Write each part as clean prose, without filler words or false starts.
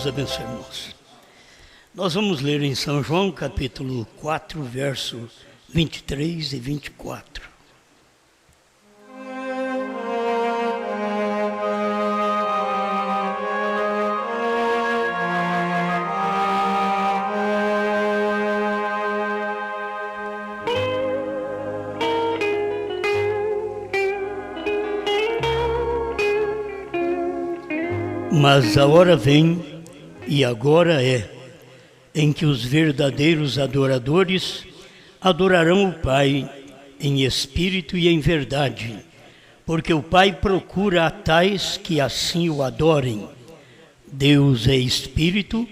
Deus abençoe, irmãos. Nós vamos ler em São João, capítulo 4, verso 23 e 24. Mas a hora vem, e agora é, em que os verdadeiros adoradores adorarão o Pai em espírito e em verdade, porque o Pai procura a tais que assim o adorem. Deus é espírito,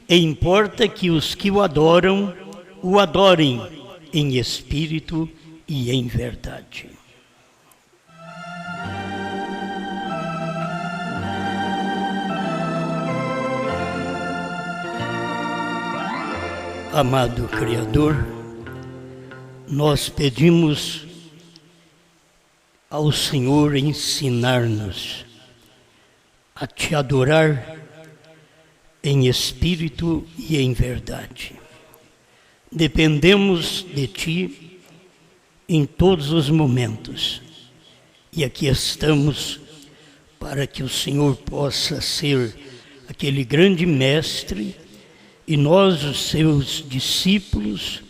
e importa que os que o adorem em espírito e em verdade. Amado Criador, nós pedimos ao Senhor ensinar-nos a Te adorar em espírito e em verdade. Dependemos de Ti em todos os momentos e aqui estamos para que o Senhor possa ser aquele grande mestre e nós, os seus discípulos,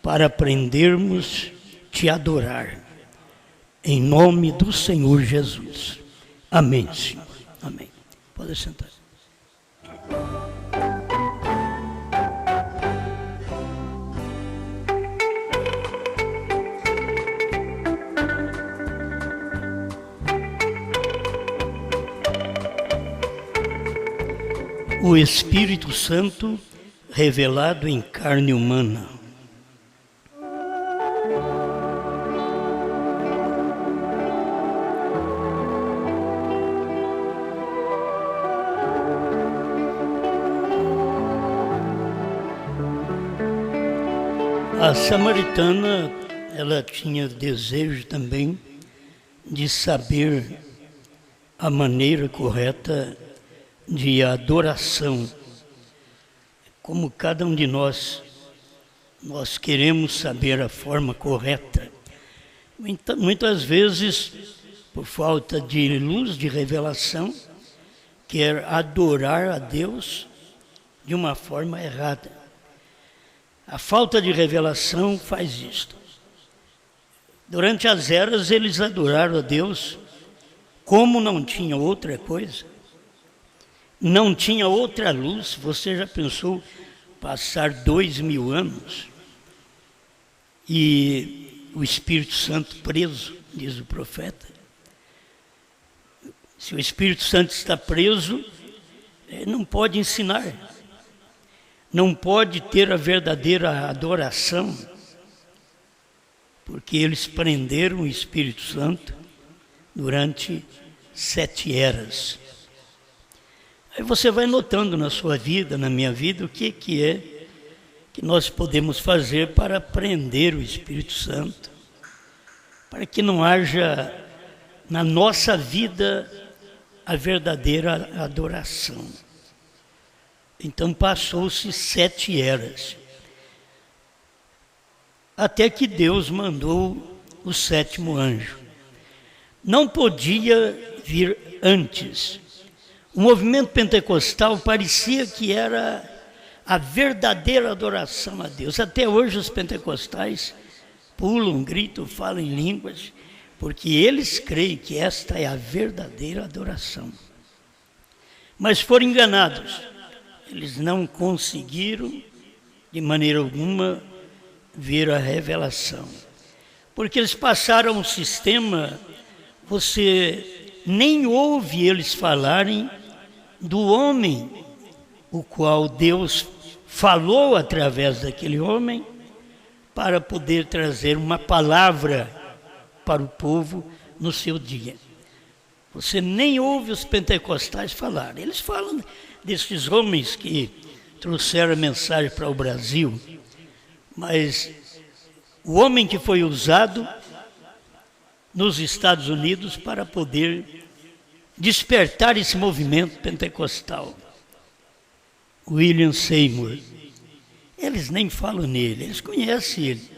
para aprendermos Te adorar. Em nome do Senhor Jesus. Amém, Senhor. Amém. Pode sentar. O Espírito Santo revelado em carne humana. A samaritana, ela tinha desejo também de saber a maneira correta de adoração. Como cada um de nós queremos saber a forma correta. Muitas vezes, por falta de luz, de revelação, quer adorar a Deus de uma forma errada. A falta de revelação faz isto. Durante as eras, eles adoraram a Deus como não tinha outra coisa. Não tinha outra luz. Você já pensou passar 2000 anos e o Espírito Santo preso, diz o profeta? Se o Espírito Santo está preso, não pode ensinar, não pode ter a verdadeira adoração, porque eles prenderam o Espírito Santo durante 7 eras. Aí você vai notando na sua vida, na minha vida, o que é que nós podemos fazer para prender o Espírito Santo, para que não haja na nossa vida a verdadeira adoração. Então passou-se 7 eras, até que Deus mandou o 7º anjo. Não podia vir antes. O movimento pentecostal parecia que era a verdadeira adoração a Deus. Até hoje os pentecostais pulam, gritam, falam em línguas, porque eles creem que esta é a verdadeira adoração. Mas foram enganados. Eles não conseguiram, de maneira alguma, ver a revelação. Porque eles passaram um sistema, você nem ouve eles falarem do homem, o qual Deus falou através daquele homem, para poder trazer uma palavra para o povo no seu dia. Você nem ouve os pentecostais falar. Eles falam desses homens que trouxeram a mensagem para o Brasil, mas o homem que foi usado nos Estados Unidos para poder despertar esse movimento pentecostal. William Seymour. Eles nem falam nele, eles conhecem ele.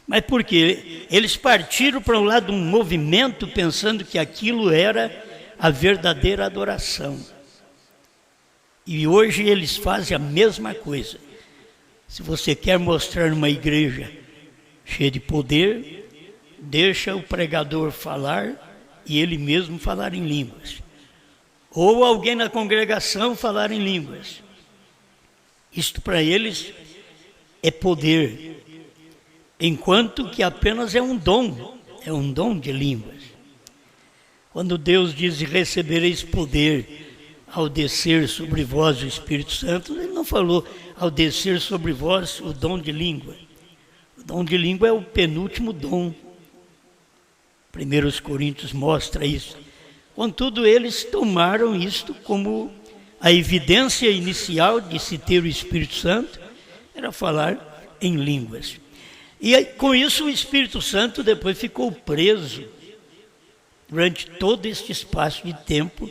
Mas por quê? Eles partiram para um lado de um movimento pensando que aquilo era a verdadeira adoração. E hoje eles fazem a mesma coisa. Se você quer mostrar uma igreja cheia de poder, deixa o pregador falar e ele mesmo falar em línguas. Ou alguém na congregação falar em línguas. Isto para eles é poder, enquanto que apenas é um dom de línguas. Quando Deus diz: recebereis poder ao descer sobre vós o Espírito Santo, ele não falou ao descer sobre vós o dom de língua. O dom de língua é o penúltimo dom. 1 Coríntios mostra isso. Contudo, eles tomaram isto como a evidência inicial de se ter o Espírito Santo, era falar em línguas. E com isso o Espírito Santo depois ficou preso durante todo este espaço de tempo,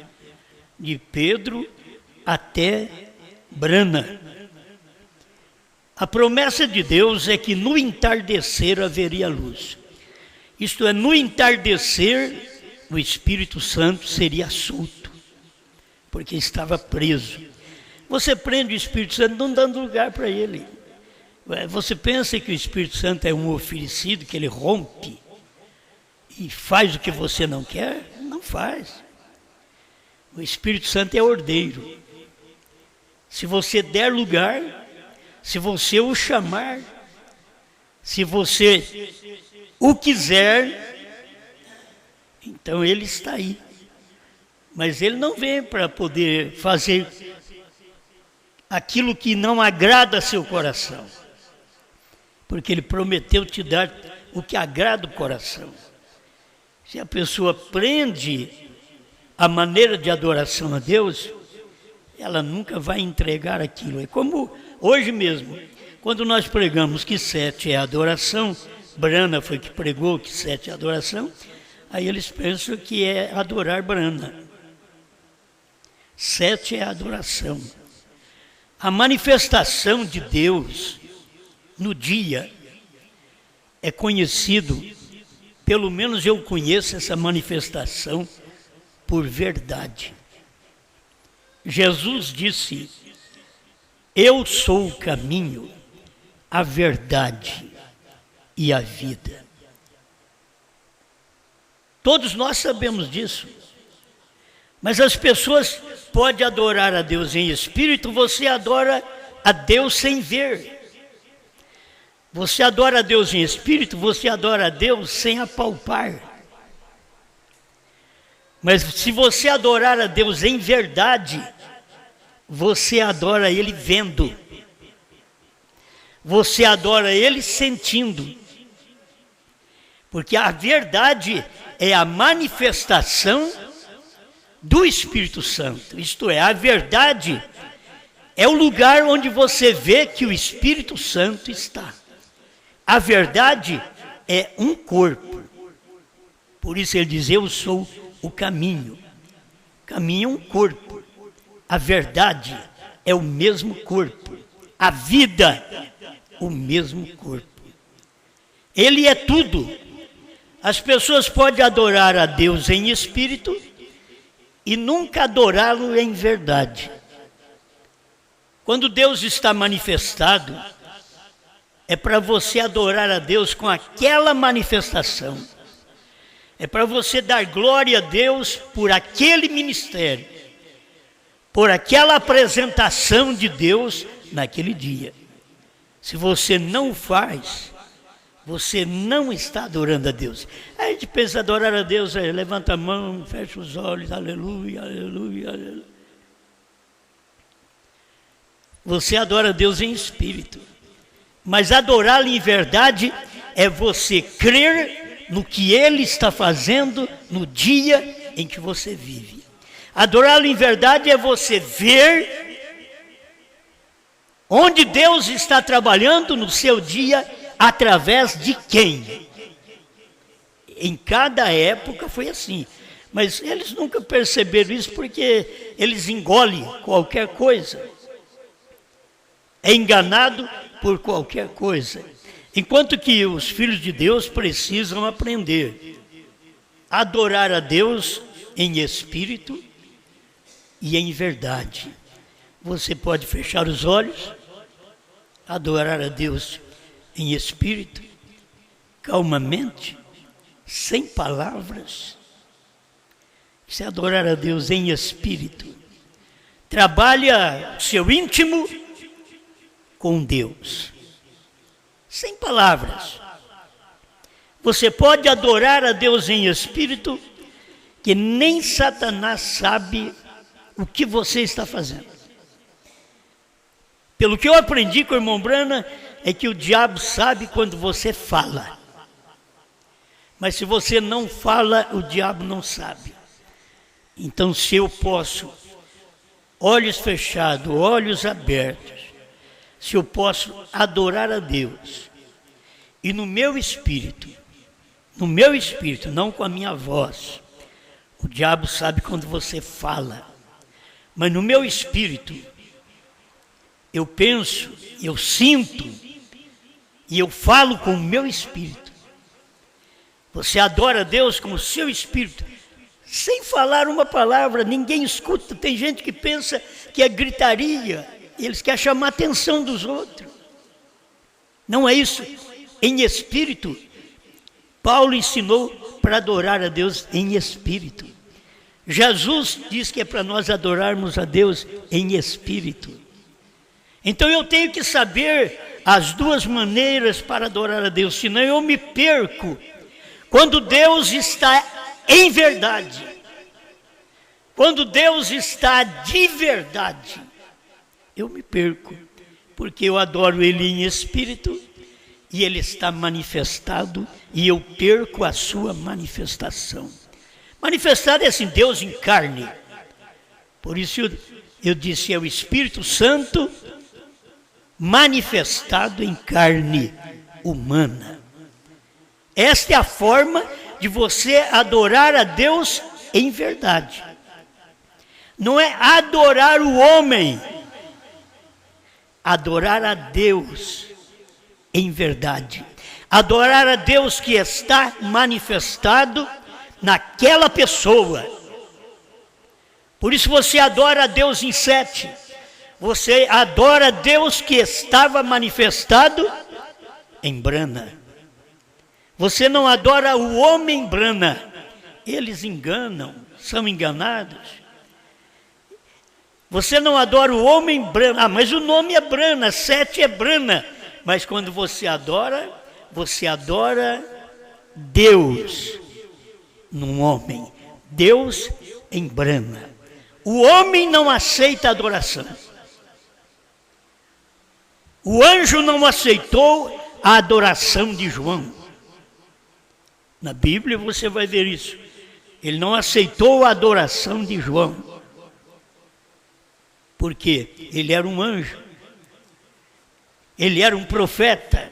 de Pedro até Brana. A promessa de Deus é que no entardecer haveria luz. Isto é, no entardecer o Espírito Santo seria solto, porque estava preso. Você prende o Espírito Santo não dando lugar para ele. Você pensa que o Espírito Santo é um oferecido, que ele rompe e faz o que você não quer? Não faz. O Espírito Santo é ordeiro. Se você der lugar, se você o chamar, se você o quiser, então ele está aí. Mas ele não vem para poder fazer aquilo que não agrada a seu coração, porque ele prometeu te dar o que agrada o coração. Se a pessoa prende a maneira de adoração a Deus, ela nunca vai entregar aquilo. É como hoje mesmo, quando nós pregamos que 7 é adoração, Brana foi que pregou que 7 é adoração, aí eles pensam que é adorar Brana. 7 é adoração. A manifestação de Deus no dia é conhecido, pelo menos eu conheço essa manifestação por verdade. Jesus disse: eu sou o caminho, a verdade e a vida. Todos nós sabemos disso. Mas as pessoas podem adorar a Deus em espírito, você adora a Deus sem ver. Você adora a Deus em espírito, você adora a Deus sem apalpar. Mas se você adorar a Deus em verdade, você adora Ele vendo. Você adora Ele sentindo. Porque a verdade é a manifestação do Espírito Santo. Isto é, a verdade é o lugar onde você vê que o Espírito Santo está. A verdade é um corpo. Por isso ele diz: eu sou o caminho. O caminho é um corpo. A verdade é o mesmo corpo. A vida, o mesmo corpo. Ele é tudo. As pessoas podem adorar a Deus em espírito e nunca adorá-lo em verdade. Quando Deus está manifestado, é para você adorar a Deus com aquela manifestação. É para você dar glória a Deus por aquele ministério, por aquela apresentação de Deus naquele dia. Se você não o faz, você não está adorando a Deus. Aí a gente pensa adorar a Deus, levanta a mão, fecha os olhos, aleluia, aleluia, aleluia. Você adora a Deus em espírito. Mas adorá-lo em verdade é você crer no que Ele está fazendo no dia em que você vive. Adorá-lo em verdade é você ver onde Deus está trabalhando no seu dia, através de quem? Em cada época foi assim. Mas eles nunca perceberam isso porque eles engolem qualquer coisa. é enganado por qualquer coisa. Enquanto que os filhos de Deus precisam aprender a adorar a Deus em espírito e em verdade. Você pode fechar os olhos, adorar a Deus em espírito, calmamente, sem palavras. Isso é adorar a Deus em espírito. Trabalha seu íntimo com Deus, sem palavras. Você pode adorar a Deus em espírito, que nem Satanás sabe o que você está fazendo. Pelo que eu aprendi com o irmão Brana, é que o diabo sabe quando você fala. Mas se você não fala, o diabo não sabe. Então, se eu posso, olhos fechados, olhos abertos, se eu posso adorar a Deus, e no meu espírito, não com a minha voz, o diabo sabe quando você fala, mas no meu espírito, eu penso, eu sinto, e eu falo com o meu espírito. Você adora a Deus com o seu espírito, sem falar uma palavra, ninguém escuta. Tem gente que pensa que é gritaria, eles querem chamar a atenção dos outros. Não é isso. Em espírito, Paulo ensinou para adorar a Deus em espírito. Jesus diz que é para nós adorarmos a Deus em espírito. Então eu tenho que saber as duas maneiras para adorar a Deus, senão eu me perco. Quando Deus está em verdade, quando Deus está de verdade, eu me perco, porque eu adoro Ele em espírito e Ele está manifestado e eu perco a sua manifestação. Manifestado é assim, Deus em carne. Por isso eu disse, é o Espírito Santo manifestado em carne humana. Esta é a forma de você adorar a Deus em verdade. Não é adorar o homem, adorar a Deus em verdade. Adorar a Deus que está manifestado naquela pessoa. Por isso você adora a Deus em 7. Você adora a Deus que estava manifestado em Brana. Você não adora o homem Brana. Eles enganam, são enganados. Você não adora o homem Brana. Ah, mas o nome é Brana, 7 é Brana. Mas quando você adora Deus num homem. Deus em Brana. O homem não aceita adoração. O anjo não aceitou a adoração de João. Na Bíblia você vai ver isso. Ele não aceitou a adoração de João. Porque ele era um anjo. Ele era um profeta.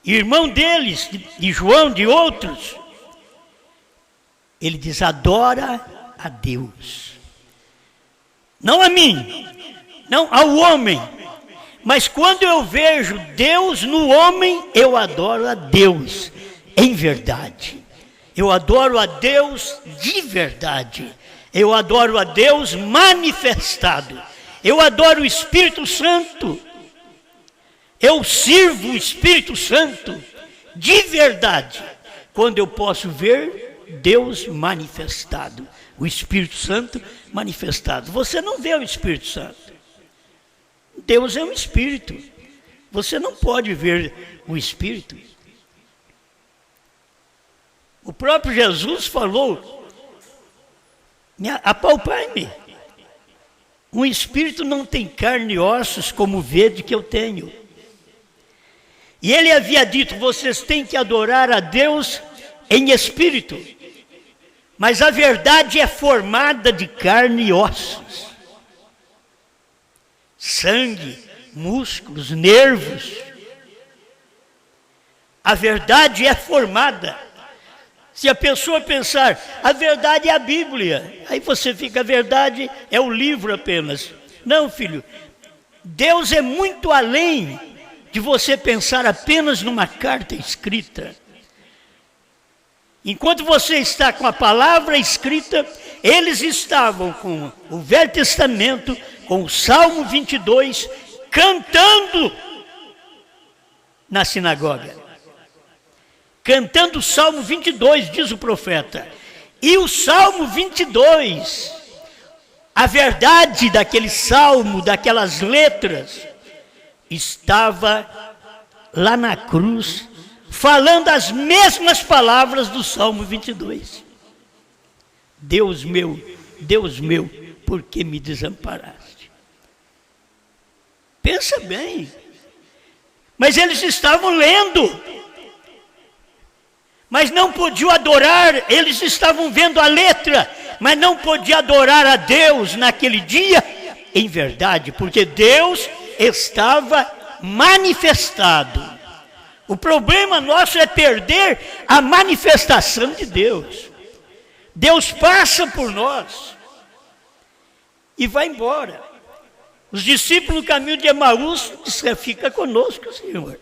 Irmão deles, de João, de outros. Ele diz, adora a Deus. Não a mim, não ao homem. Mas quando eu vejo Deus no homem, eu adoro a Deus em verdade. Eu adoro a Deus de verdade. Eu adoro a Deus manifestado. Eu adoro o Espírito Santo. Eu sirvo o Espírito Santo de verdade. Quando eu posso ver Deus manifestado. O Espírito Santo manifestado. Você não vê o Espírito Santo. Deus é um Espírito. Você não pode ver o Espírito. O próprio Jesus falou, apalpai-me. Um espírito não tem carne e ossos como vede que eu tenho. E ele havia dito, vocês têm que adorar a Deus em espírito. Mas a verdade é formada de carne e ossos. Sangue, músculos, nervos. A verdade é formada. Se a pessoa pensar, a verdade é a Bíblia, aí você fica, a verdade é o livro apenas. Não, filho, Deus é muito além de você pensar apenas numa carta escrita. Enquanto você está com a palavra escrita, eles estavam com o Velho Testamento, com o Salmo 22, cantando na sinagoga. Cantando o Salmo 22, diz o profeta. E o Salmo 22, a verdade daquele salmo, daquelas letras, estava lá na cruz, falando as mesmas palavras do Salmo 22. Deus meu, por que me desamparaste? Pensa bem. Mas eles estavam lendo, mas não podiam adorar. Eles estavam vendo a letra, mas não podiam adorar a Deus naquele dia, em verdade, porque Deus estava manifestado. O problema nosso é perder a manifestação de Deus. Deus passa por nós e vai embora. Os discípulos no caminho de Emaús disseram: fica conosco, Senhor,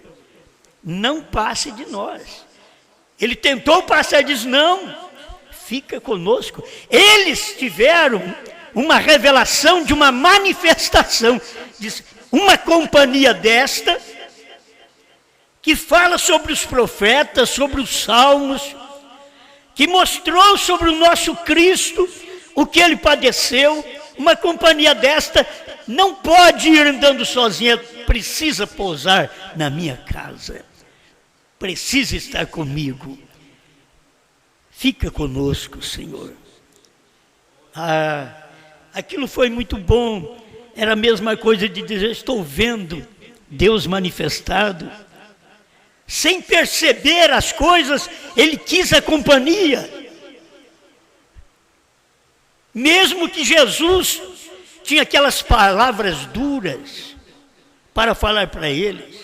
não passe de nós. Ele tentou passar e disse: não, fica conosco. Eles tiveram uma revelação de uma manifestação, diz, uma companhia desta, que fala sobre os profetas, sobre os salmos, que mostrou sobre o nosso Cristo o que ele padeceu. Uma companhia desta não pode ir andando sozinha, precisa pousar na minha casa, precisa estar comigo. Fica conosco, Senhor. Aquilo foi muito bom. Era a mesma coisa de dizer: estou vendo Deus manifestado. Sem perceber as coisas, ele quis a companhia. Mesmo que Jesus tinha aquelas palavras duras para falar para eles.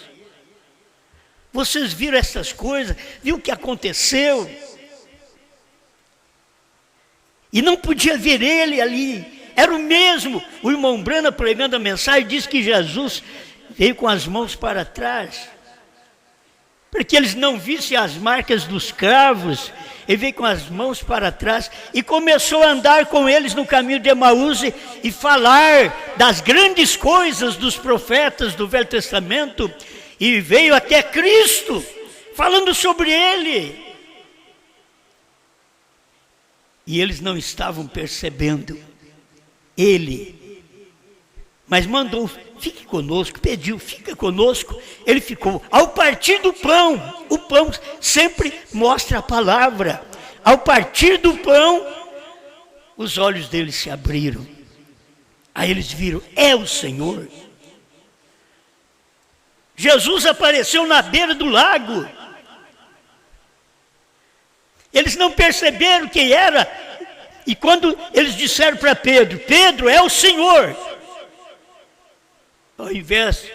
Vocês viram essas coisas? Viu o que aconteceu? E não podia ver ele ali. Era o mesmo. O irmão Brana, pregando a mensagem, disse que Jesus veio com as mãos para trás, para que eles não vissem as marcas dos cravos. Ele veio com as mãos para trás e começou a andar com eles no caminho de Emaús e falar das grandes coisas dos profetas do Velho Testamento, e veio até Cristo, falando sobre ele. E eles não estavam percebendo ele, mas mandou: fique conosco, pediu: fica conosco. Ele ficou. Ao partir do pão, o pão sempre mostra a palavra. Ao partir do pão, os olhos deles se abriram. Aí eles viram: é o Senhor. Jesus apareceu na beira do lago. Eles não perceberam quem era. E quando eles disseram para Pedro: Pedro, é o Senhor. Ao invés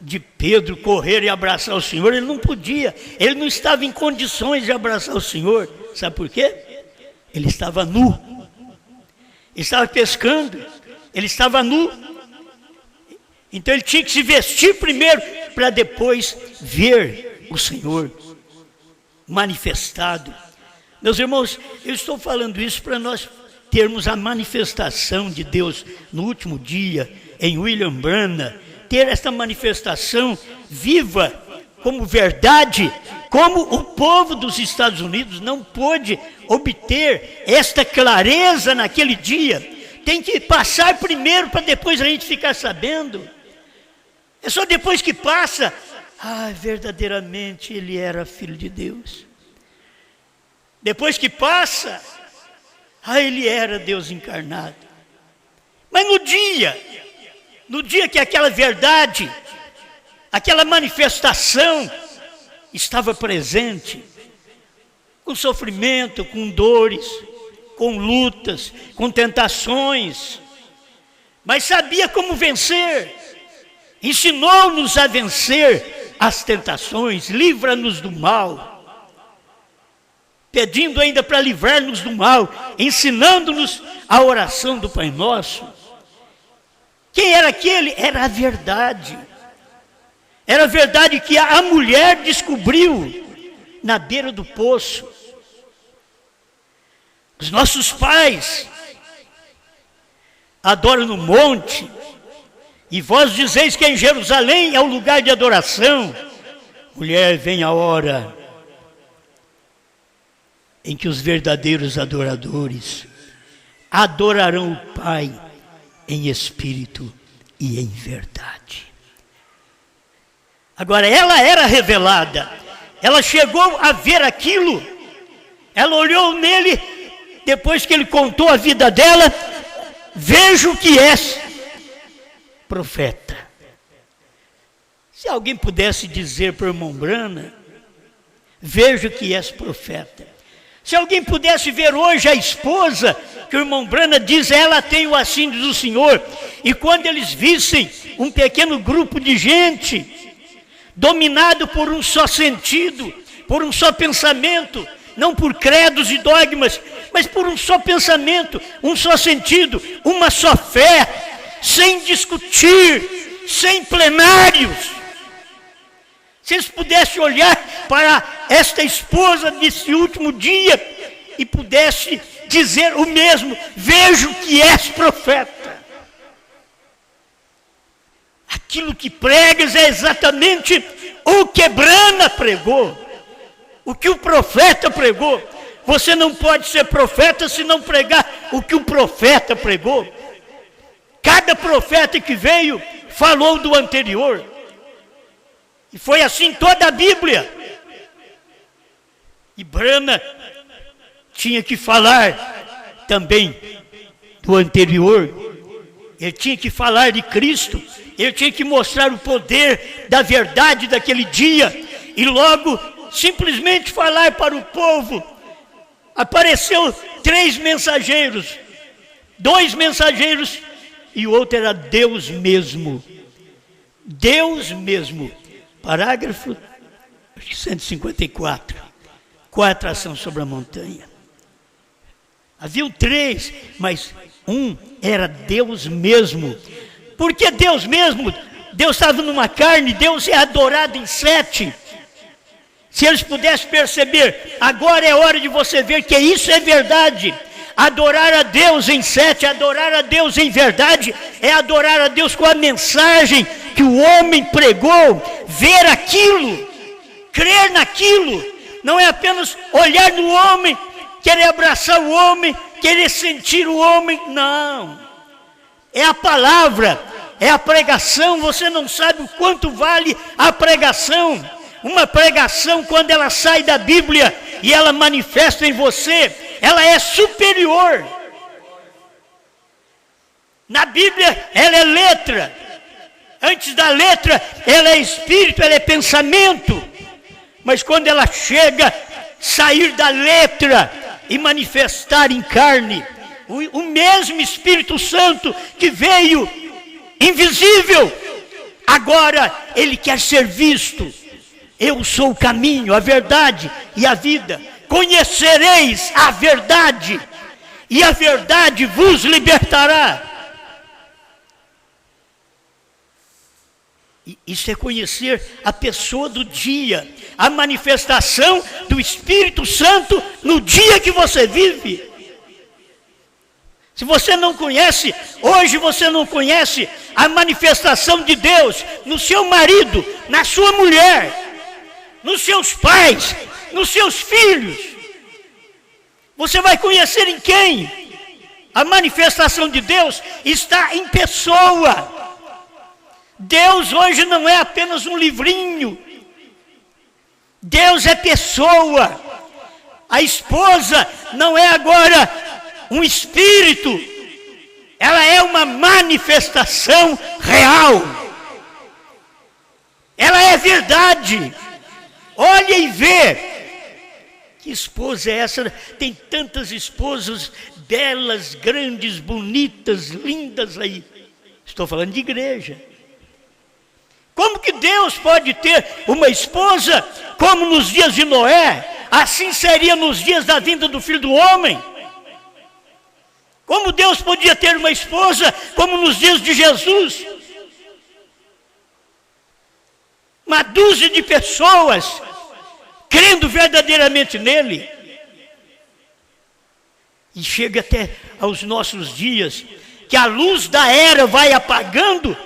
de Pedro correr e abraçar o Senhor, ele não podia. Ele não estava em condições de abraçar o Senhor. Sabe por quê? Ele estava nu. Ele estava pescando. Ele estava nu. Então ele tinha que se vestir primeiro, para depois ver o Senhor manifestado. Meus irmãos, eu estou falando isso para nós termos a manifestação de Deus no último dia, em William Branham, ter esta manifestação viva, como verdade, como o povo dos Estados Unidos não pôde obter esta clareza naquele dia. Tem que passar primeiro para depois a gente ficar sabendo. É só depois que passa: verdadeiramente ele era filho de Deus. Depois que passa: ele era Deus encarnado. Mas no dia que aquela verdade, aquela manifestação estava presente, com sofrimento, com dores, com lutas, com tentações, mas sabia como vencer, ensinou-nos a vencer as tentações, livra-nos do mal, pedindo ainda para livrar-nos do mal, ensinando-nos a oração do Pai Nosso. Quem era aquele? Era a verdade. Era a verdade que a mulher descobriu na beira do poço. Os nossos pais adoram no monte, e vós dizeis que em Jerusalém é o lugar de adoração. Mulher, vem a hora em que os verdadeiros adoradores adorarão o Pai em espírito e em verdade. Agora, ela era revelada, ela chegou a ver aquilo, ela olhou nele, depois que ele contou a vida dela, vejo que és profeta. Se alguém pudesse dizer para o irmão Brana, vejo que és profeta. Se alguém pudesse ver hoje a esposa, que o irmão Brana diz, ela tem o assídio do Senhor, e quando eles vissem um pequeno grupo de gente, dominado por um só sentido, por um só pensamento, não por credos e dogmas, mas por um só pensamento, um só sentido, uma só fé, sem discutir, sem plenários. Se eles pudessem olhar para esta esposa desse último dia e pudessem dizer o mesmo, vejo que és profeta. Aquilo que pregas é exatamente o que Brana pregou, o que o profeta pregou. Você não pode ser profeta se não pregar o que o profeta pregou. Cada profeta que veio falou do anterior. E foi assim toda a Bíblia. E Brana tinha que falar também do anterior. Ele tinha que falar de Cristo. Ele tinha que mostrar o poder da verdade daquele dia. E logo, simplesmente falar para o povo. Apareceu 3 mensageiros. 2 mensageiros e o outro era Deus mesmo. Deus mesmo. Parágrafo 154. Qual a atração sobre a montanha? Haviam 3, mas um era Deus mesmo. Por que Deus mesmo? Deus estava numa carne, Deus é adorado em 7. Se eles pudessem perceber, agora é hora de você ver que isso é verdade. Adorar a Deus em 7, adorar a Deus em verdade, é adorar a Deus com a mensagem que o homem pregou, ver aquilo, crer naquilo, não é apenas olhar no homem, querer abraçar o homem, querer sentir o homem, não. É a palavra, é a pregação. Você não sabe o quanto vale a pregação. Uma pregação, quando ela sai da Bíblia e ela manifesta em você, ela é superior. Na Bíblia, ela é letra. Antes da letra, ela é espírito, ela é pensamento. Mas quando ela chega, sair da letra e manifestar em carne, o mesmo Espírito Santo que veio invisível, agora ele quer ser visto. Eu sou o caminho, a verdade e a vida. Conhecereis a verdade, e a verdade vos libertará. Isso é conhecer a pessoa do dia, a manifestação do Espírito Santo no dia que você vive. Se você não conhece, hoje você não conhece a manifestação de Deus no seu marido, na sua mulher, nos seus pais, nos seus filhos, você vai conhecer em quem? A manifestação de Deus está em pessoa. Deus hoje não é apenas um livrinho. Deus é pessoa. A esposa não é agora um espírito. Ela é uma manifestação real. Ela é verdade. Olha e vê. Que esposa é essa? Tem tantas esposas belas, grandes, bonitas, lindas aí. Estou falando de igreja. Como que Deus pode ter uma esposa como nos dias de Noé? Assim seria nos dias da vinda do Filho do Homem. Como Deus podia ter uma esposa, como nos dias de Jesus? Uma dúzia de pessoas crendo verdadeiramente nele. E chega até aos nossos dias, que a luz da era vai apagando.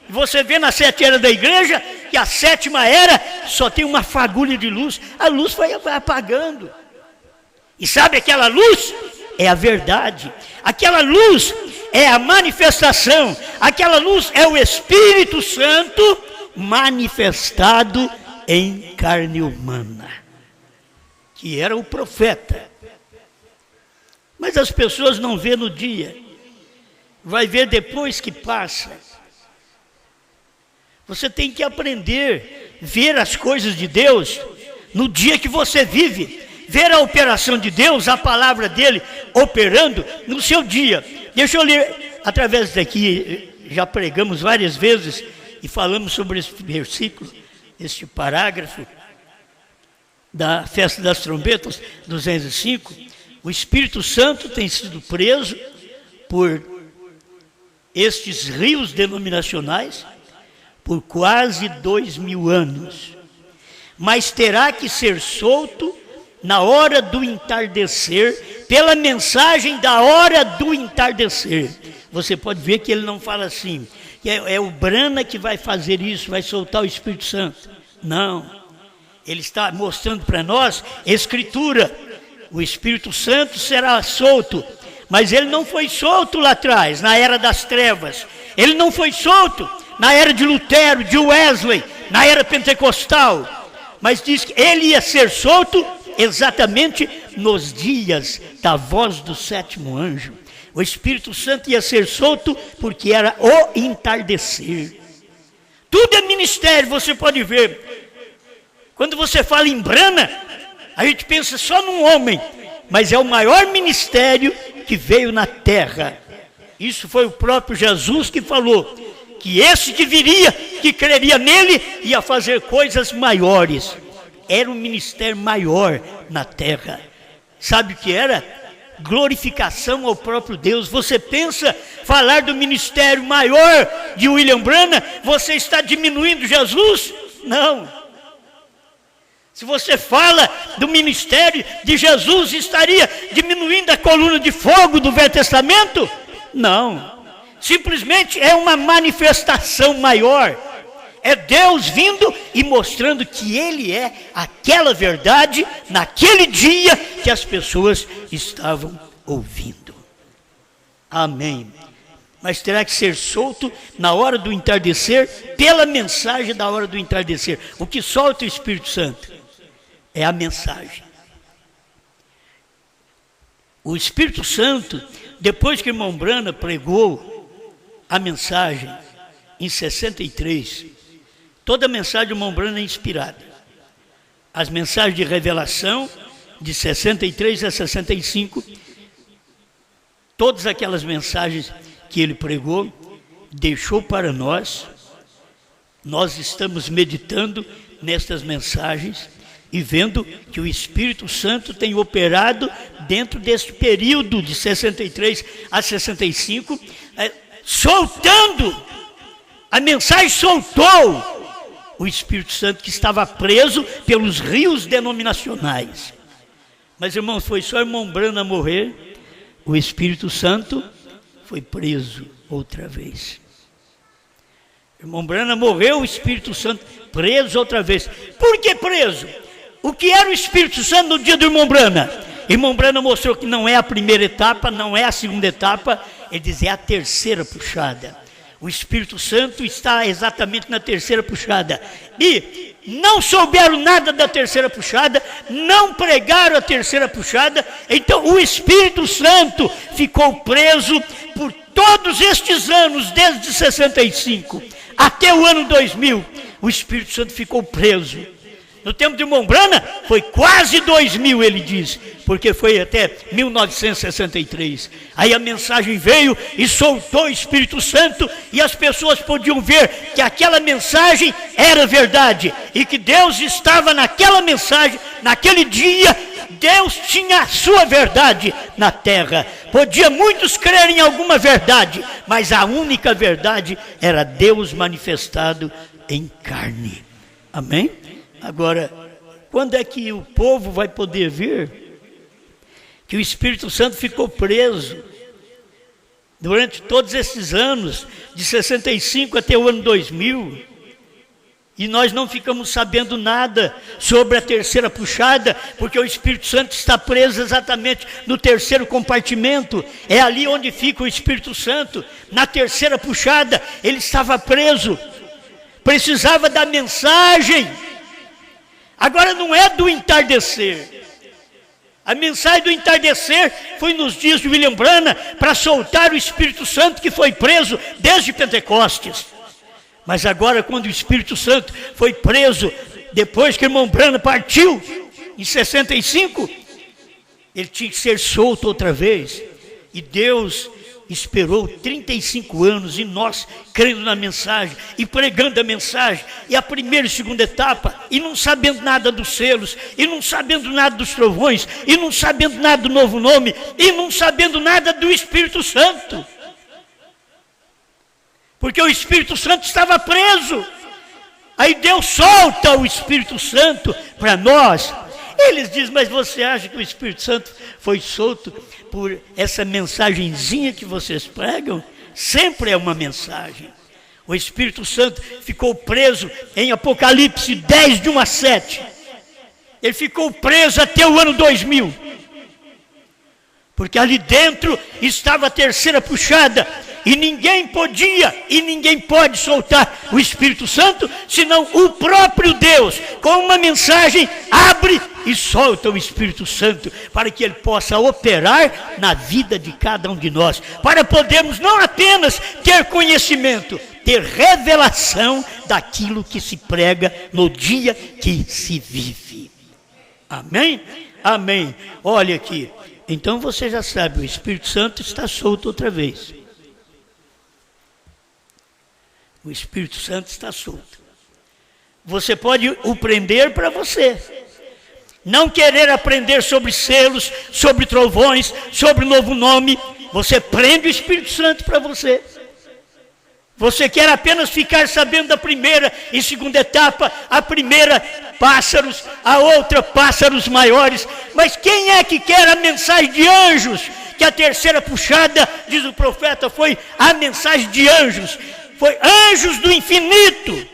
Você vê nas 7 eras da igreja, que a 7ª era só tem uma fagulha de luz. A luz vai apagando. E sabe aquela luz? É a verdade. Aquela luz é a manifestação. Aquela luz é o Espírito Santo manifestado em carne humana, que era o profeta. Mas as pessoas não vê no dia, vai ver depois que passa. Você tem que aprender a ver as coisas de Deus no dia que você vive, ver a operação de Deus, a palavra dele operando no seu dia. Deixa eu ler através daqui, já pregamos várias vezes e falamos sobre esse versículo, este parágrafo da Festa das Trombetas, 205. O Espírito Santo tem sido preso por estes rios denominacionais por quase 2000 anos, mas terá que ser solto na hora do entardecer, pela mensagem da hora do entardecer. Você pode ver que ele não fala assim, que é o Brana que vai fazer isso, vai soltar o Espírito Santo. Não, ele está mostrando para nós Escritura. O Espírito Santo será solto, mas ele não foi solto lá atrás, na era das trevas. Ele não foi solto na era de Lutero, de Wesley, na era pentecostal. Mas diz que ele ia ser solto exatamente nos dias da voz do 7º anjo. O Espírito Santo ia ser solto porque era o entardecer. Tudo é ministério, você pode ver. Quando você fala em Brana, a gente pensa só num homem, mas é o maior ministério que veio na terra. Isso foi o próprio Jesus que falou, que esse que viria, que creria nele, ia fazer coisas maiores. Era um ministério maior na terra. Sabe o que era? Glorificação ao próprio Deus. Você pensa falar do ministério maior de William Branham, você está diminuindo Jesus? Não. Se você fala do ministério de Jesus, estaria diminuindo a coluna de fogo do Velho Testamento? Não. Simplesmente é uma manifestação maior. É Deus vindo e mostrando que Ele é aquela verdade naquele dia que as pessoas estavam ouvindo. Amém. Mas terá que ser solto na hora do entardecer, pela mensagem da hora do entardecer. O que solta o Espírito Santo é a mensagem. O Espírito Santo, depois que o irmão Branham pregou a mensagem em 63, toda a mensagem do irmão Branham é inspirada. As mensagens de revelação, de 63 a 65, todas aquelas mensagens que ele pregou, deixou para nós. Nós estamos meditando nestas mensagens e vendo que o Espírito Santo tem operado dentro desse período de 63 a 65, soltando, a mensagem soltou o Espírito Santo que estava preso pelos rios denominacionais. Mas, irmãos, foi só o irmão Branham morrer, o Espírito Santo foi preso outra vez. O irmão Branham morreu, o Espírito Santo preso outra vez. Por que preso? O que era o Espírito Santo no dia do irmão Branham? Irmão Branham mostrou que não é a primeira etapa, não é a segunda etapa, ele diz, é a terceira puxada. O Espírito Santo está exatamente na terceira puxada. E não souberam nada da terceira puxada, não pregaram a terceira puxada, então o Espírito Santo ficou preso por todos estes anos, desde 65 até o ano 2000, o Espírito Santo ficou preso. No tempo de irmão Brana, foi quase 2000, ele diz, porque foi até 1963. Aí a mensagem veio e soltou o Espírito Santo, e as pessoas podiam ver que aquela mensagem era verdade, e que Deus estava naquela mensagem, naquele dia. Deus tinha a sua verdade na terra. Podia muitos crer em alguma verdade, mas a única verdade era Deus manifestado em carne. Amém? Agora, quando é que o povo vai poder ver que o Espírito Santo ficou preso durante todos esses anos, de 65 até o ano 2000, e nós não ficamos sabendo nada sobre a terceira puxada, porque o Espírito Santo está preso exatamente no terceiro compartimento, é ali onde fica o Espírito Santo, na terceira puxada, ele estava preso, precisava da mensagem. Agora não é do entardecer. A mensagem do entardecer foi nos dias de William Branham para soltar o Espírito Santo que foi preso desde Pentecostes. Mas agora, quando o Espírito Santo foi preso, depois que o irmão Branham partiu, em 65, ele tinha que ser solto outra vez. E Deus esperou 35 anos, e nós crendo na mensagem, e pregando a mensagem, e a primeira e segunda etapa, e não sabendo nada dos selos, e não sabendo nada dos trovões, e não sabendo nada do novo nome, e não sabendo nada do Espírito Santo. Porque o Espírito Santo estava preso. Aí Deus solta o Espírito Santo para nós. Eles dizem, mas você acha que o Espírito Santo foi solto por essa mensagenzinha que vocês pregam? Sempre é uma mensagem. O Espírito Santo ficou preso em Apocalipse 10, de 1 a 7. Ele ficou preso até o ano 2000. Porque ali dentro estava a terceira puxada. E ninguém podia e ninguém pode soltar o Espírito Santo, senão o próprio Deus, com uma mensagem, abre e solta o Espírito Santo, para que ele possa operar na vida de cada um de nós, para podermos não apenas ter conhecimento, ter revelação daquilo que se prega no dia que se vive. Amém? Amém. Olha aqui, então você já sabe, o Espírito Santo está solto outra vez. O Espírito Santo está solto. Você pode o prender para você. Não querer aprender sobre selos, sobre trovões, sobre novo nome. Você prende o Espírito Santo para você. Você quer apenas ficar sabendo da primeira e segunda etapa. A primeira, pássaros. A outra, pássaros maiores. Mas quem é que quer a mensagem de anjos? Que a terceira puxada, diz o profeta, foi a mensagem de anjos. Foi anjos do infinito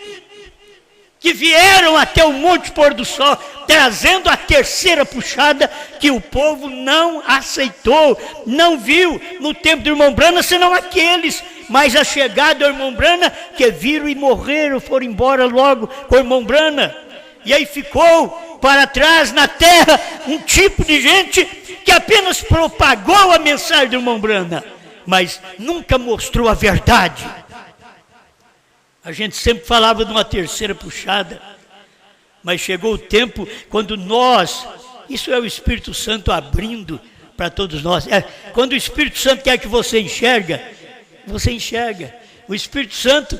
que vieram até o Monte Pôr do Sol, trazendo a terceira puxada que o povo não aceitou, não viu no tempo do irmão Branham, senão aqueles mais achegados ao irmão Branham, que viram e morreram, foram embora logo com o irmão Branham. E aí ficou para trás na terra um tipo de gente que apenas propagou a mensagem do irmão Branham, mas nunca mostrou a verdade. A gente sempre falava de uma terceira puxada, mas chegou o tempo quando nós, isso é o Espírito Santo abrindo para todos nós. Quando o Espírito Santo quer que você enxerga, você enxerga. O Espírito Santo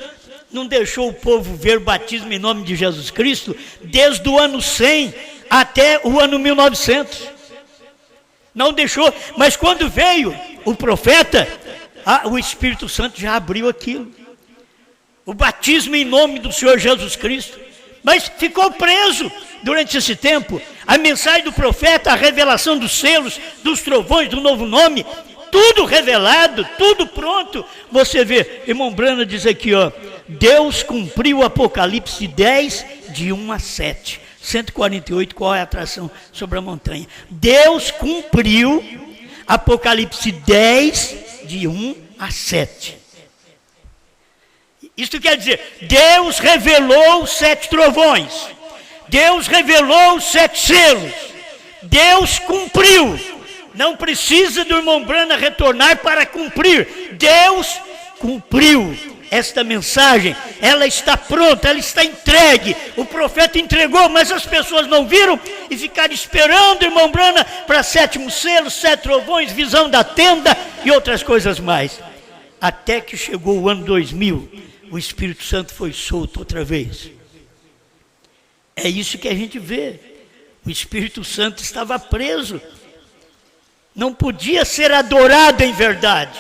não deixou o povo ver o batismo em nome de Jesus Cristo desde o ano 100 até o ano 1900. Não deixou, mas quando veio o profeta, o Espírito Santo já abriu aquilo. O batismo em nome do Senhor Jesus Cristo, mas ficou preso durante esse tempo. A mensagem do profeta, a revelação dos selos, dos trovões, do novo nome, tudo revelado, tudo pronto. Você vê, irmão Branham diz aqui, ó, Deus cumpriu o Apocalipse 10, de 1 a 7. 148, qual é a atração sobre a montanha? Deus cumpriu Apocalipse 10, de 1 a 7. Isto quer dizer, Deus revelou os 7 trovões, Deus revelou os 7 selos, Deus cumpriu. Não precisa do irmão Branham retornar para cumprir, Deus cumpriu. esta mensagem, ela está pronta, ela está entregue. O profeta entregou, mas as pessoas não viram e ficaram esperando, irmão Brana, para 7º selo, 7 trovões, visão da tenda e outras coisas mais. Até que chegou o ano 2000, o Espírito Santo foi solto outra vez. É isso que a gente vê. O Espírito Santo estava preso. Não podia ser adorado em verdade.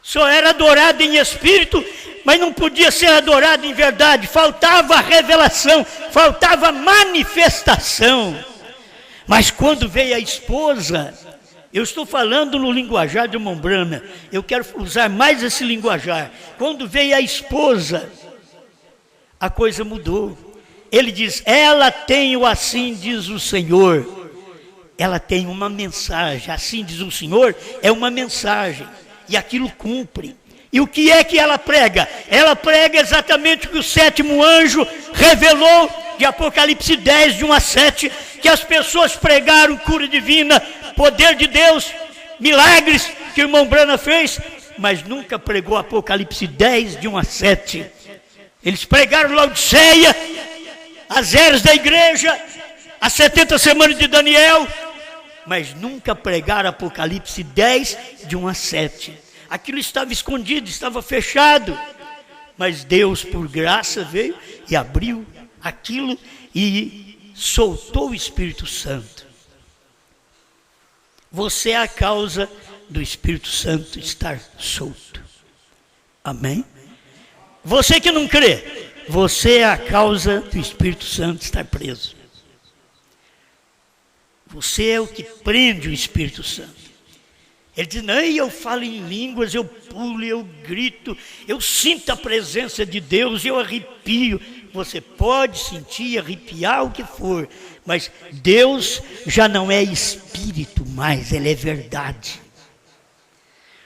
Só era adorado em espírito, mas não podia ser adorado em verdade. Faltava revelação, faltava manifestação. Mas quando veio a esposa, eu estou falando no linguajar de irmão Brana, eu quero usar mais esse linguajar. Quando veio a esposa, a coisa mudou. Ele diz, ela tem o assim diz o Senhor. Ela tem uma mensagem, assim diz o Senhor, é uma mensagem. E aquilo cumpre. E o que é que ela prega? Ela prega exatamente o que o 7º anjo revelou de Apocalipse 10, de 1 a 7, que as pessoas pregaram cura divina, poder de Deus, milagres que o irmão Brana fez, mas nunca pregou Apocalipse 10, de 1 a 7. Eles pregaram Laodiceia, as eras da igreja, as 70 semanas de Daniel, mas nunca pregaram Apocalipse 10, de 1 a 7. Aquilo estava escondido, estava fechado, mas Deus, por graça, veio e abriu aquilo e soltou o Espírito Santo. Você é a causa do Espírito Santo estar solto. Amém? Você que não crê, você é a causa do Espírito Santo estar preso. Você é o que prende o Espírito Santo. Ele diz, não, eu falo em línguas, eu pulo, eu grito, eu sinto a presença de Deus, eu arrepio. Você pode sentir, arrepiar, o que for, mas Deus já não é espírito mais, Ele é verdade.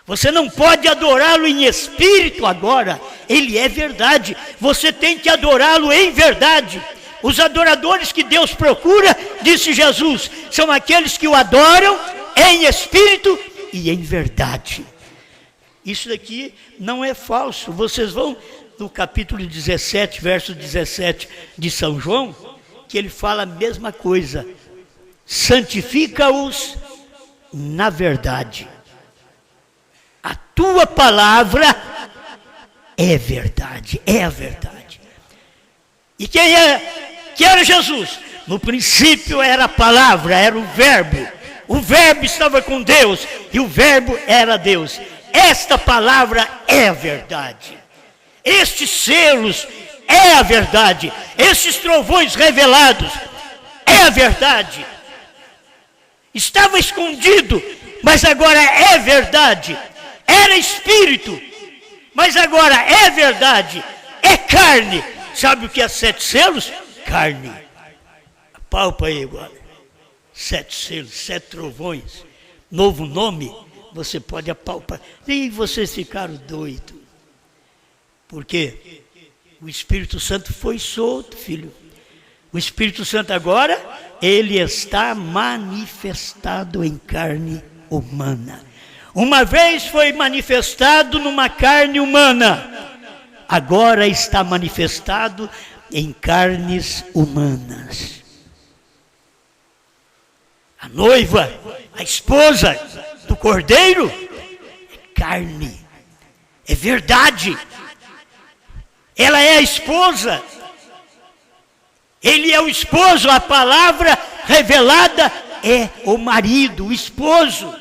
Você não pode adorá-lo em espírito agora, Ele é verdade. Você tem que adorá-lo em verdade. Os adoradores que Deus procura, disse Jesus, são aqueles que o adoram em espírito e em verdade. Isso daqui não é falso. Vocês vão no capítulo 17, verso 17 de São João, que ele fala a mesma coisa. Santifica-os na verdade. A tua palavra é verdade, é a verdade. E quem era Jesus? No princípio era a palavra, era o verbo. O verbo estava com Deus e o verbo era Deus. Esta palavra é a verdade. Estes selos é a verdade. Estes trovões revelados é a verdade. Estava escondido, mas agora é verdade. Era espírito, mas agora é verdade. É carne. Sabe o que é 7 selos? Carne. Apalpa aí agora. 7 selos, 7 trovões. Novo nome, você pode apalpar. E vocês ficaram doidos. Por quê? O Espírito Santo foi solto, filho. O Espírito Santo agora, ele está manifestado em carne humana. Uma vez foi manifestado numa carne humana. Agora está manifestado em carnes humanas. A noiva, a esposa do Cordeiro, é carne, é verdade. Ela é a esposa, ele é o esposo, a palavra revelada é o marido, o esposo.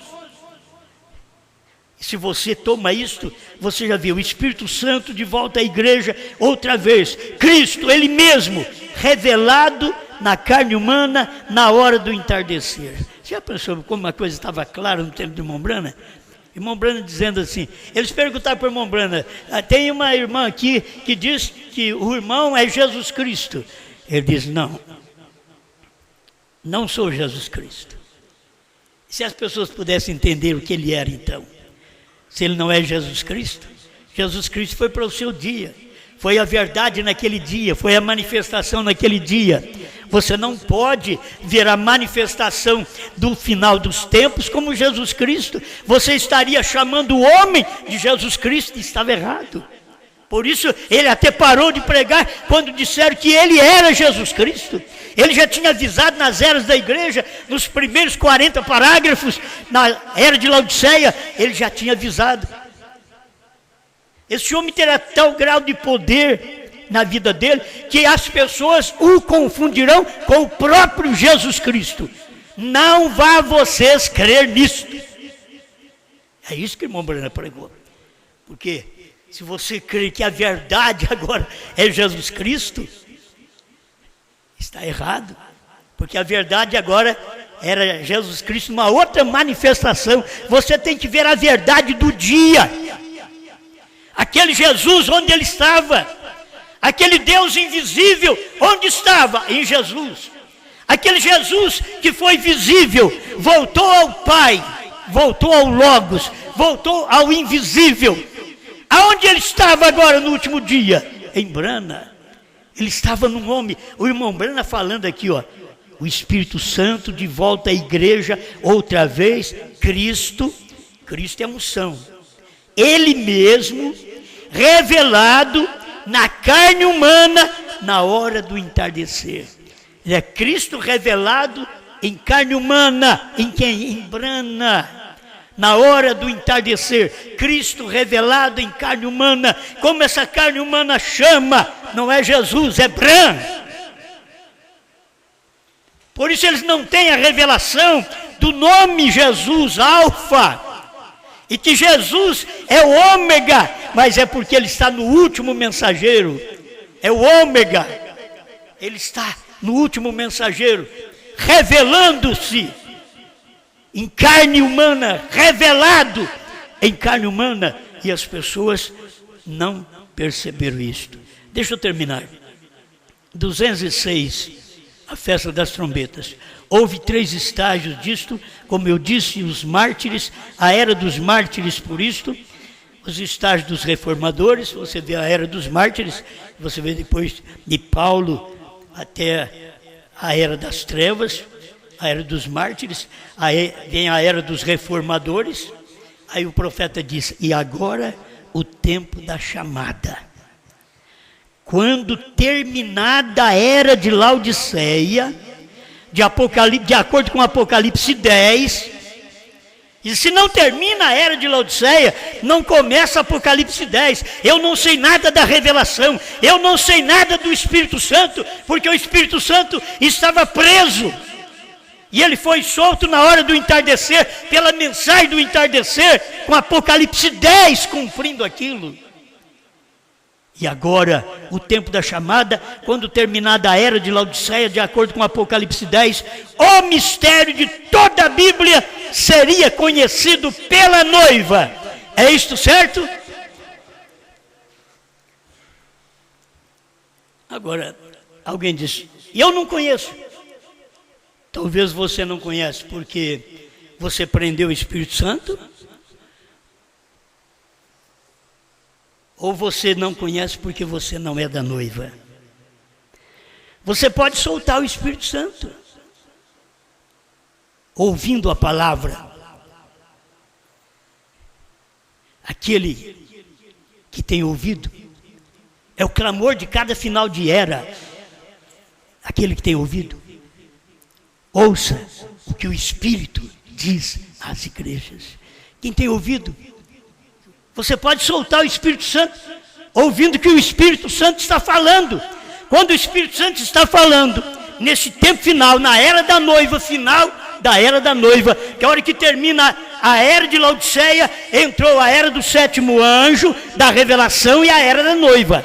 Se você toma isto, você já viu o Espírito Santo de volta à igreja outra vez. Cristo, Ele mesmo, revelado na carne humana na hora do entardecer. Você já pensou como uma coisa estava clara no tempo de irmão Brana? Irmão Brana dizendo assim, eles perguntaram para o irmão Brana, tem uma irmã aqui que diz que o irmão é Jesus Cristo. Ele diz, não sou Jesus Cristo. Se as pessoas pudessem entender o que ele era então. Se ele não é Jesus Cristo, Jesus Cristo foi para o seu dia, foi a verdade naquele dia, foi a manifestação naquele dia. Você não pode ver a manifestação do final dos tempos como Jesus Cristo. Você estaria chamando o homem de Jesus Cristo e estava errado. Por isso ele até parou de pregar quando disseram que ele era Jesus Cristo. Ele já tinha avisado nas eras da igreja, nos primeiros 40 parágrafos, na era de Laodiceia, ele já tinha avisado. Esse homem terá tal grau de poder na vida dele, que as pessoas o confundirão com o próprio Jesus Cristo. Não vá vocês crer nisso. É isso que o irmão Brana pregou. Porque se você crer que a verdade agora é Jesus Cristo, está errado. Porque a verdade agora era Jesus Cristo, uma outra manifestação. Você tem que ver a verdade do dia. Aquele Jesus, onde ele estava? Aquele Deus invisível, onde estava? Em Jesus. Aquele Jesus que foi visível, voltou ao Pai, voltou ao Logos, voltou ao invisível. Aonde ele estava agora no último dia? Em Brana. Ele estava num homem. O irmão Brana falando aqui, ó. O Espírito Santo de volta à igreja, outra vez, Cristo. Cristo é unção. Ele mesmo, revelado na carne humana, na hora do entardecer. Ele é Cristo revelado em carne humana. Em quem? Em Brana. Na hora do entardecer, Cristo revelado em carne humana. Como essa carne humana chama? Não é Jesus, é Bran. Por isso eles não têm a revelação do nome Jesus, Alfa. E que Jesus é o ômega, mas é porque ele está no último mensageiro. É o ômega. Ele está no último mensageiro, revelando-se em carne humana, revelado em carne humana, e as pessoas não perceberam isto. Deixa eu terminar. 206, a festa das trombetas. Houve 3 estágios disto, como eu disse, os mártires, a era dos mártires por isto, os estágios dos reformadores, você vê a era dos mártires, você vê depois de Paulo até a era das trevas, a era dos mártires, aí vem a era dos reformadores. Aí o profeta diz: e agora o tempo da chamada. Quando terminada a era de Laodiceia, de acordo com Apocalipse 10, e se não termina a era de Laodiceia, não começa Apocalipse 10. Eu não sei nada da revelação, eu não sei nada do Espírito Santo, porque o Espírito Santo estava preso. E ele foi solto na hora do entardecer, pela mensagem do entardecer, com Apocalipse 10 cumprindo aquilo. E agora, o tempo da chamada, quando terminada a era de Laodiceia, de acordo com Apocalipse 10, o mistério de toda a Bíblia seria conhecido pela noiva. É isto certo? Agora, alguém diz: eu não conheço. Talvez você não conhece porque você prendeu o Espírito Santo, ou você não conhece porque você não é da noiva. Você pode soltar o Espírito Santo, ouvindo a palavra. Aquele que tem ouvido, é o clamor de cada final de era. Aquele que tem ouvido, ouça o que o Espírito diz às igrejas. Quem tem ouvido, você pode soltar o Espírito Santo, ouvindo o que o Espírito Santo está falando. Quando o Espírito Santo está falando, nesse tempo final, na era da noiva, final da era da noiva, que é a hora que termina a era de Laodiceia, entrou a era do 7º anjo, da revelação, e a era da noiva.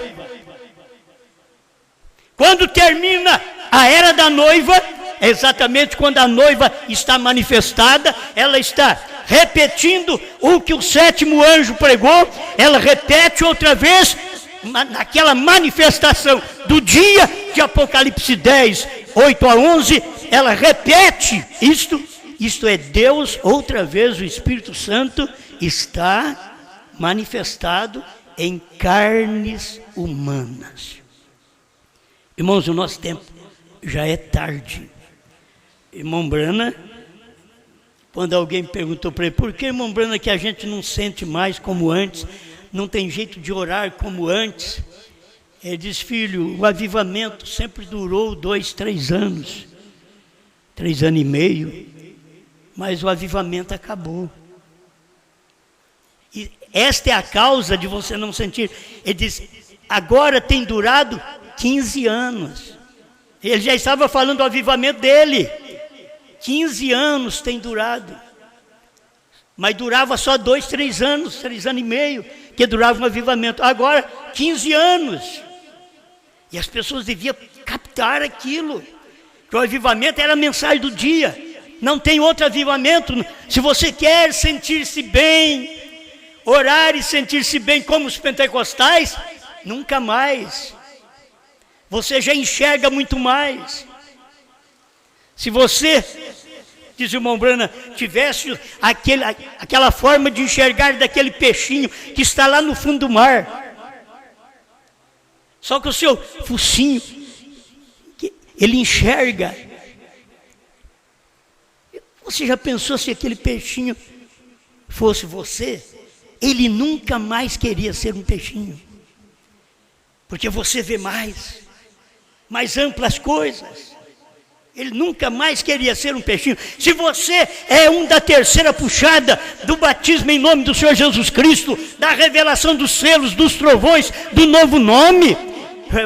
Quando termina a era da noiva, é exatamente quando a noiva está manifestada, ela está repetindo o que o 7º anjo pregou, ela repete outra vez, naquela manifestação do dia de Apocalipse 10, 8 a 11, ela repete isto é Deus, outra vez o Espírito Santo está manifestado em carnes humanas. Irmãos, o nosso tempo já é tarde. Irmão Brana, quando alguém perguntou para ele, por que, irmão Brana, que a gente não sente mais como antes, não tem jeito de orar como antes? Ele diz, filho, o avivamento sempre durou 2, 3 anos, 3 anos e meio, mas o avivamento acabou. E esta é a causa de você não sentir. Ele diz, agora tem durado 15 anos. Ele já estava falando do avivamento dele. 15 anos tem durado. Mas durava só 2, 3 anos, 3 anos e meio, que durava um avivamento. Agora, 15 anos. E as pessoas deviam captar aquilo. Que o avivamento era a mensagem do dia. Não tem outro avivamento. Se você quer sentir-se bem, orar e sentir-se bem como os pentecostais, nunca mais. Você já enxerga muito mais. Se você, diz o irmão Brana, tivesse aquela forma de enxergar daquele peixinho que está lá no fundo do mar, só que o seu focinho, ele enxerga. Você já pensou se aquele peixinho fosse você? Ele nunca mais queria ser um peixinho, porque você vê mais amplas coisas. Ele nunca mais queria ser um peixinho. Se você é um da terceira puxada do batismo em nome do Senhor Jesus Cristo, da revelação dos selos, dos trovões, do novo nome,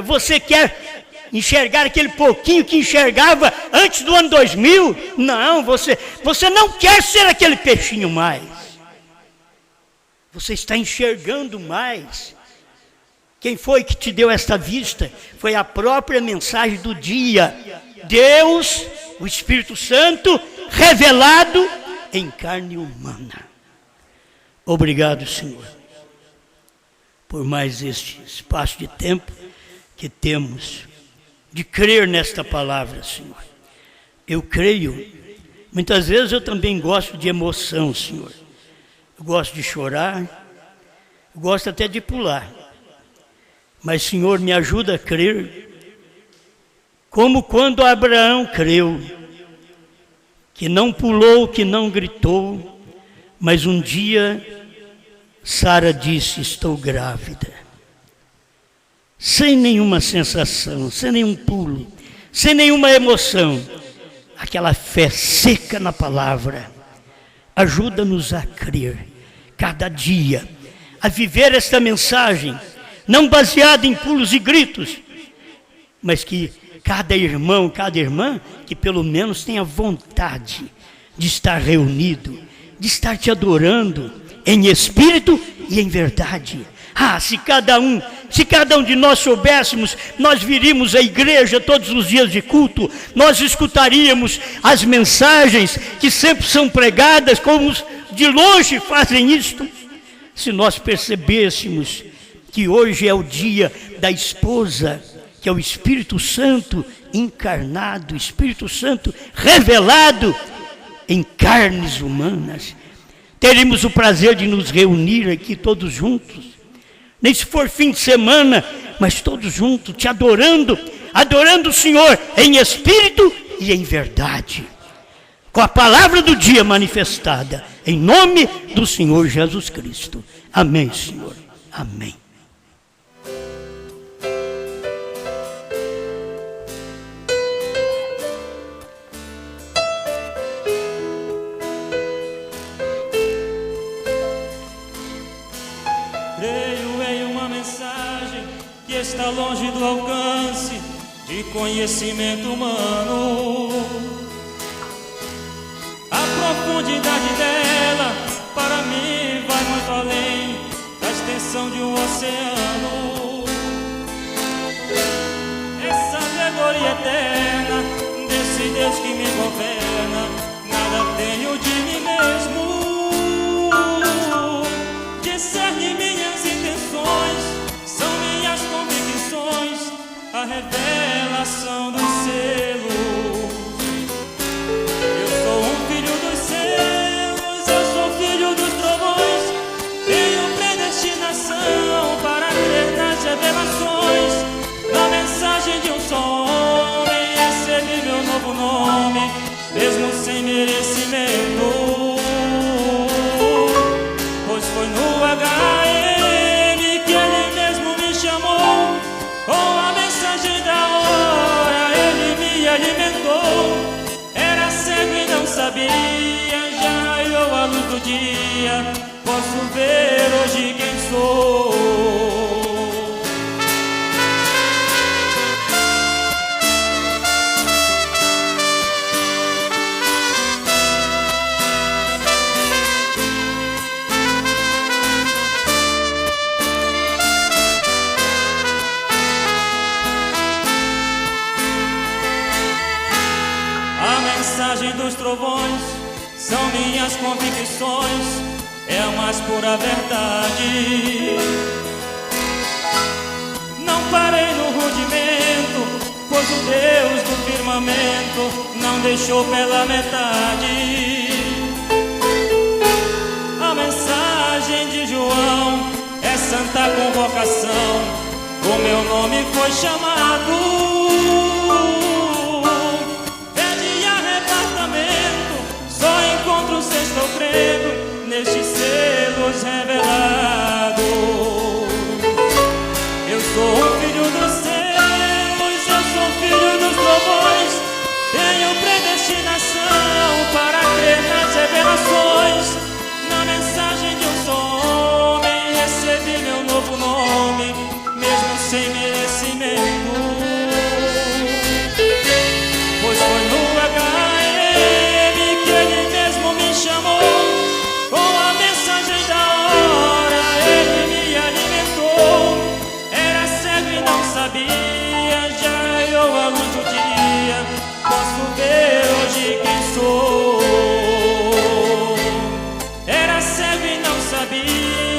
você quer enxergar aquele pouquinho que enxergava antes do ano 2000? Não, você não quer ser aquele peixinho mais. Você está enxergando mais. Quem foi que te deu esta vista? Foi a própria mensagem do dia. Deus, o Espírito Santo, revelado em carne humana. Obrigado, Senhor, por mais este espaço de tempo que temos de crer nesta palavra, Senhor. Eu creio. Muitas vezes eu também gosto de emoção, Senhor. Eu gosto de chorar, eu gosto até de pular. Mas, Senhor, me ajuda a crer, como quando Abraão creu, que não pulou, que não gritou, mas um dia Sara disse, estou grávida. Sem nenhuma sensação, sem nenhum pulo, sem nenhuma emoção. Aquela fé seca na palavra. Ajuda-nos a crer, cada dia, a viver esta mensagem, não baseada em pulos e gritos, mas que cada irmão, cada irmã, que pelo menos tenha vontade de estar reunido, de estar te adorando em espírito e em verdade. Se cada um de nós soubéssemos, nós viríamos à igreja todos os dias de culto, nós escutaríamos as mensagens que sempre são pregadas, como os de longe fazem isto. Se nós percebêssemos que hoje é o dia da esposa, que é o Espírito Santo encarnado, Espírito Santo revelado em carnes humanas, teríamos o prazer de nos reunir aqui todos juntos, nem se for fim de semana, mas todos juntos, te adorando o Senhor em espírito e em verdade, com a palavra do dia manifestada, em nome do Senhor Jesus Cristo. Amém, Senhor. Amém. Está longe do alcance de conhecimento humano. A profundidade dela, para mim, vai muito além da extensão de um oceano. Essa alegoria eterna desse Deus que me governa, nada tenho de mim mesmo. Discerne minhas intenções, são minhas convicções, a revelação dos selos. Eu sou um filho dos céus, eu sou filho dos trovões, tenho predestinação para crer nas revelações, na mensagem de um só homem. nome, mesmo sem merecimento. Pois foi no HM que Ele mesmo me chamou, com a mensagem da hora Ele me alimentou. Era cego e não sabia, já raiou a luz do dia, posso ver hoje quem sou. A mensagem dos trovões são minhas convicções, é a mais pura verdade. Não parei no rudimento, pois o Deus do firmamento não deixou pela metade. A mensagem de João é santa convocação, o meu nome foi chamado. Se estou crendo nestes selos revelados. Eu sou um filho dos céus, eu sou filho dos trovões. Tenho predestinação para crer nas revelações. Na mensagem de um só homem recebi meu novo nome, mesmo sem merecimento. Pois foi no HM que Ele mesmo me chamou, com a mensagem da hora Ele me alimentou. Era cego e não sabia, já raiou a luz do dia, posso ver hoje quem sou. Era cego e não sabia,